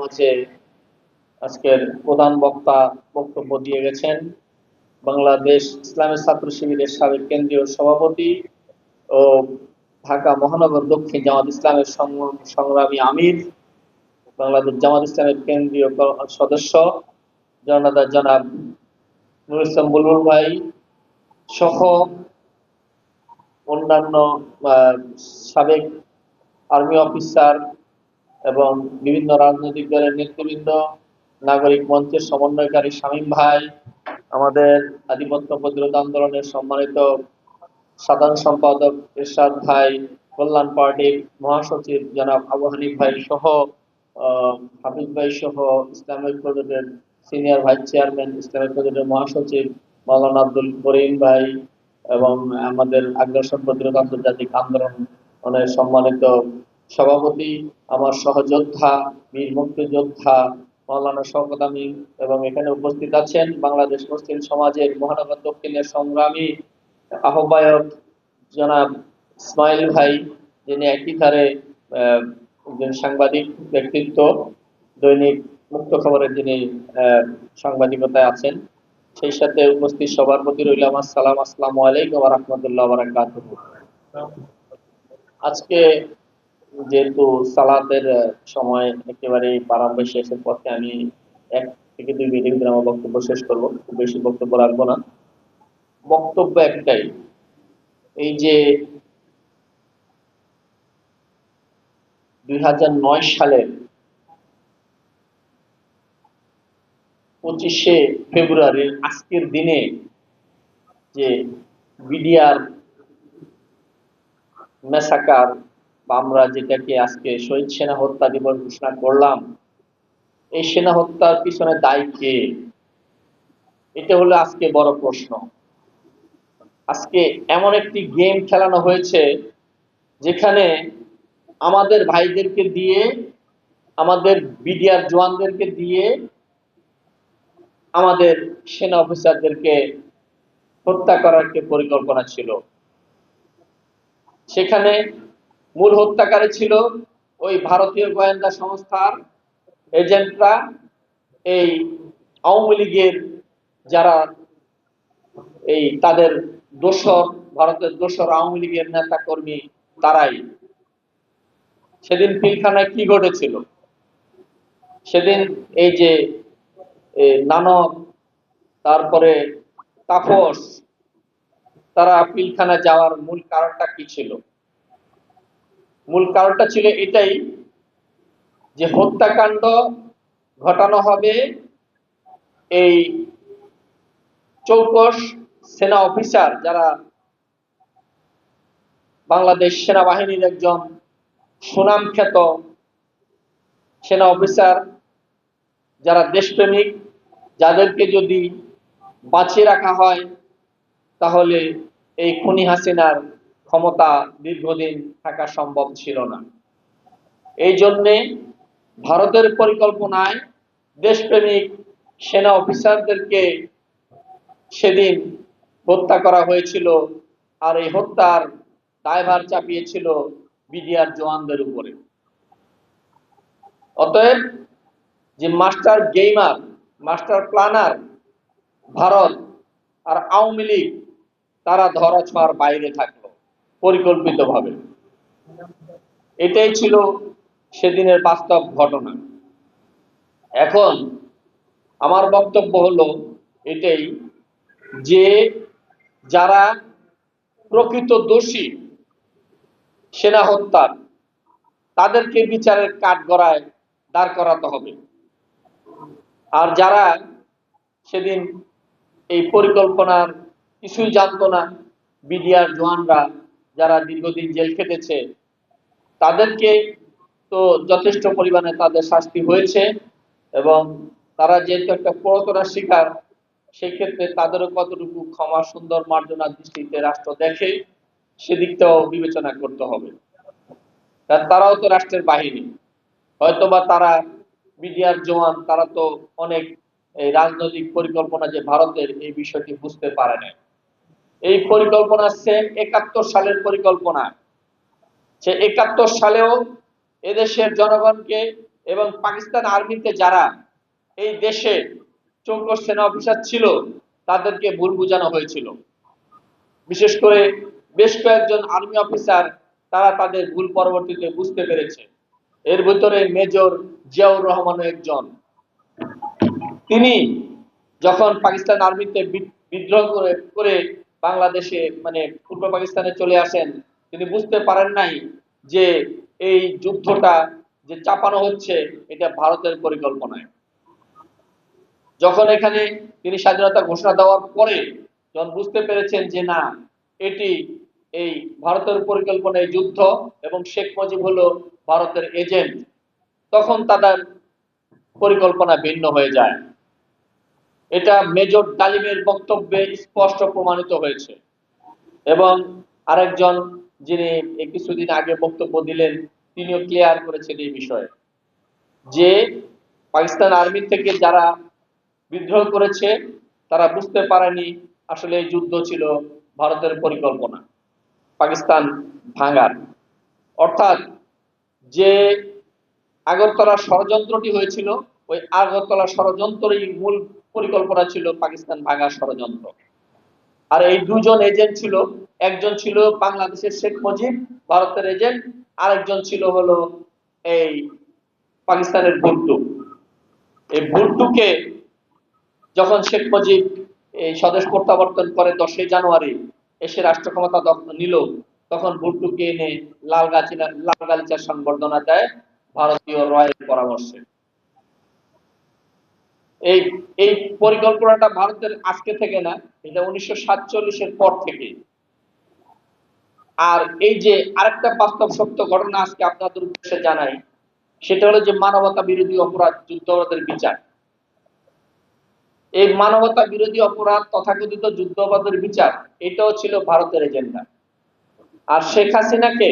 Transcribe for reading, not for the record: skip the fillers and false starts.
মাঝে আজকের প্রধান বক্তা বক্তব্য দিয়ে গেছেন বাংলাদেশ ইসলামী ছাত্র শিবিরের সাবেক কেন্দ্রীয় সভাপতি ও ঢাকা মহানগর দক্ষিণ জামাত ইসলামের সংগ্রামী আমির, বাংলাদেশ জামাত ইসলামের কেন্দ্রীয় সদস্য জনাব নুরুল ইসলাম বুলবুল ভাই সহ অন্যান্য সাবেক আর্মি অফিসার এবং বিভিন্ন রাজনৈতিক দলের নেতৃবৃন্দ, নাগরিক মঞ্চের সমন্বয়কারী শামীম ভাই, আমাদের আধিপত্য প্রতিরোধ আন্দোলনের সম্মানিত সাধারণ সম্পাদক এরশাদ ভাই, কল্যাণ পার্টির মহাসচিব জনাব আবু হানিফ ভাই সহ হাফিজ ভাই সহ ইসলামিক প্রজোটের সিনিয়র ভাইস চেয়ারম্যান, ইসলামিক প্রজোটের মহাসচিব মাওলানা আব্দুল করিম ভাই এবং আমাদের আগ্রাসন প্রতিরোধ আন্তর্জাতিক আন্দোলনের সম্মানিত সভাপতি, আমার সহযোদ্ধা বীর মুক্তিযোদ্ধা মাওলানা শওকত আমিন এবং এখানে উপস্থিত আছেন বাংলাদেশ মুসলিম সমাজের মহানগর দক্ষিণের সংগ্রামী আহ্বায়ক জনাব ইসমাইল ভাই, যিনি একাধারে একজন সাংবাদিক ব্যক্তিত্ব, দৈনিক মুক্ত খবরের যিনি সাংবাদিকতায় আছেন, সেই সাথে উপস্থিত সবার প্রতি রইল আমার সালাম। আসসালামু আলাইকুম ওয়া রাহমাতুল্লাহি ওয়া বারাকাতুহু। আজকে যেহেতু সালাতের সময় একেবারে প্রারম্ভে শেষের পথে, আমি 1 থেকে 2 মিনিট আমার বক্তব্য শেষ করবো, খুব বেশি বক্তব্য রাখবো না। বক্তব্য একটাই, এই যে 2009 সালের 25শে ফেব্রুয়ারির আজকের দিনে যে বিডিআর ম্যাসাকার বা আমরা যেটাকে আজকে শহীদ সেনা হত্যা দিবস ঘোষণা করলাম, এই সেনা হত্যার পিছনে দায়ী কে? এটা হলো আজকে বড় প্রশ্ন। আজকে এমন একটি গেম খেলানো হয়েছে যেখানে আমাদের ভাইদেরকে দিয়ে, আমাদের বিডিআর জওয়ানদেরকে দিয়ে আমাদের সেনা অফিসারদেরকে হত্যা করার একটি পরিকল্পনা ছিল। সেখানে মূল হত্যাকারী ছিল ওই ভারতীয় গোয়েন্দা সংস্থার এজেন্টরা, এই আওয়ামী লীগের যারা এই তাদের দোসর, ভারতের দোসর আওয়ামী লীগের নেতা কর্মী, তারাই। সেদিন পিলখানায় কি ঘটেছিল? সেদিন এই যে নানক, তারপরে তাপস, তারা পিলখানা যাওয়ার মূল কারণটা কি ছিল? মূল কারণটা ছিল এটাই যে হত্যাকাণ্ড ঘটানো হবে এই চৌকস সেনা অফিসার, যারা বাংলাদেশ সেনাবাহিনীর একজন সুনামখ্যাত সেনা অফিসার, যারা দেশপ্রেমিক, যাদেরকে যদি বাঁচিয়ে রাখা হয় তাহলে এই খুনি হাসিনার ক্ষমতা দীর্ঘদিন থাকা সম্ভব ছিল না। এই জন্যে ভারতের পরিকল্পনায় দেশপ্রেমিক সেনা অফিসারদেরকে সেদিন হত্যা করা হয়েছিল, আর এই হত্যার দায়ভার চাপিয়েছিল বিডিআর জওয়ানদের উপরে। অতএব যে master gamer, master planner Bharat আর আওয়ামী লীগ, তারা ধরাছোঁয়ার বাইরে থাকলো পরিকল্পিতভাবে। এটাই ছিল সেদিনের বাস্তব ঘটনা। এখন আমার বক্তব্য হলো এটাই যে যারা প্রকৃত দোষী সেনা হত্যার, তাদেরকে বিচারের কাঠগড়ায় দাঁড় করাতে হবে। আর যারা সেদিন এই পরিকল্পনার কিছুই জানতো না, বিডিআর জওয়ানরা যারা দীর্ঘদিন জেল খেটেছে, তাদেরকে তো যথেষ্ট পরিমাণে তাদের শাস্তি হয়েছে, এবং তারা যেহেতু একটা প্রতারণার শিকার, সেক্ষেত্রে তাদেরও কতটুকু ক্ষমা সুন্দর মার্জনার দৃষ্টিতে রাষ্ট্র দেখে, সেদিকটাও বিবেচনা করতে হবে। তারাও তো রাষ্ট্রের বাহিনী, হয়তোবা তারা বিডিআর জওয়ান, তারা তো অনেক এই রাজনৈতিক পরিকল্পনা যে ভারতের, এই বিষয়টি বুঝতে পারে না। এই পরিকল্পনা সেম 71 সালের পরিকল্পনা। সে 71 সালেও এদেশের জনগণকে এবং পাকিস্তান আর্মিতে যারা এই দেশে চৌকস সেনা অফিসার ছিল তাদেরকে ভুল বোঝানো হয়েছিল। বিশেষ করে বেশ কয়েকজন আর্মি অফিসার তারা তাদের ভুল পরবর্তীতে বুঝতে পেরেছে। এর ভিতরে মেজর জিয়াউর রহমান একজন। তিনি যখন পাকিস্তান আর্মিতে বিদ্রোহ করে বাংলাদেশে মানে পূর্ব পাকিস্তানে চলে আসেন, তিনি বুঝতে পারেন নাই যে এই যুদ্ধটা যে চাপানো হচ্ছে এটা ভারতের পরিকল্পনায়। যখন এখানে তিনি স্বাধীনতা ঘোষণা দেওয়ার পরে যখন বুঝতে পেরেছেন যে না, এটি এই ভারতের পরিকল্পনায় যুদ্ধ এবং শেখ মুজিব হলো ভারতের এজেন্ট, তখন তাদের পরিকল্পনা ভিন্ন হয়ে যায়। এটা মেজর ডালিমের বক্তব্যে স্পষ্ট প্রমাণিত হয়েছে। এবং আরেকজন যিনি কিছুদিন আগে বক্তব্য দিলেন তিনিও ক্লিয়ার করেছেন এই বিষয়ে যে পাকিস্তান আর্মি থেকে যারা বিদ্রোহ করেছে তারা বুঝতে পারেনি আসলে এই যুদ্ধ ছিল ভারতের পরিকল্পনা পাকিস্তান ভাঙার। অর্থাৎ যে আগরতলা ষড়যন্ত্রটি হয়েছিল ওই আগরতলা ষড়যন্ত্রই মূল পরিকল্পনা ছিল পাকিস্তান ভাঙার ষড়যন্ত্র। আর এই দুজন এজেন্ট ছিল, একজন ছিল বাংলাদেশের শেখ মুজিব ভারতের এজেন্ট, আরেকজন ছিল হলো এই পাকিস্তানের ভুট্টো। এই ভুট্টোকে যখন শেখ মুজিব এই স্বদেশ প্রত্যাবর্তন করে 10ই জানুয়ারি এসে রাষ্ট্র ক্ষমতা নিল, তখন ভুট্টোকে এনে লাল গালিচার সংবর্ধনা দেয় ভারতীয় রয়ের পরামর্শে। এই এই পরিকল্পনাটা ভারতের আজকে থেকে না, এটা 1947-এর পর থেকে। আর এই যে আরেকটা বাস্তব সত্য ঘটনা আজকে আপনাদের উদ্দেশ্যে জানাই, সেটা হলো যে মানবতা বিরোধী অপরাধ, যুদ্ধাপরাধের বিচার। এই মানবতা বিরোধী অপরাধ, তথাকথিত যুদ্ধাপরাধের বিচার, এটাও ছিল ভারতের এজেন্ডা। আর শেখ হাসিনাকে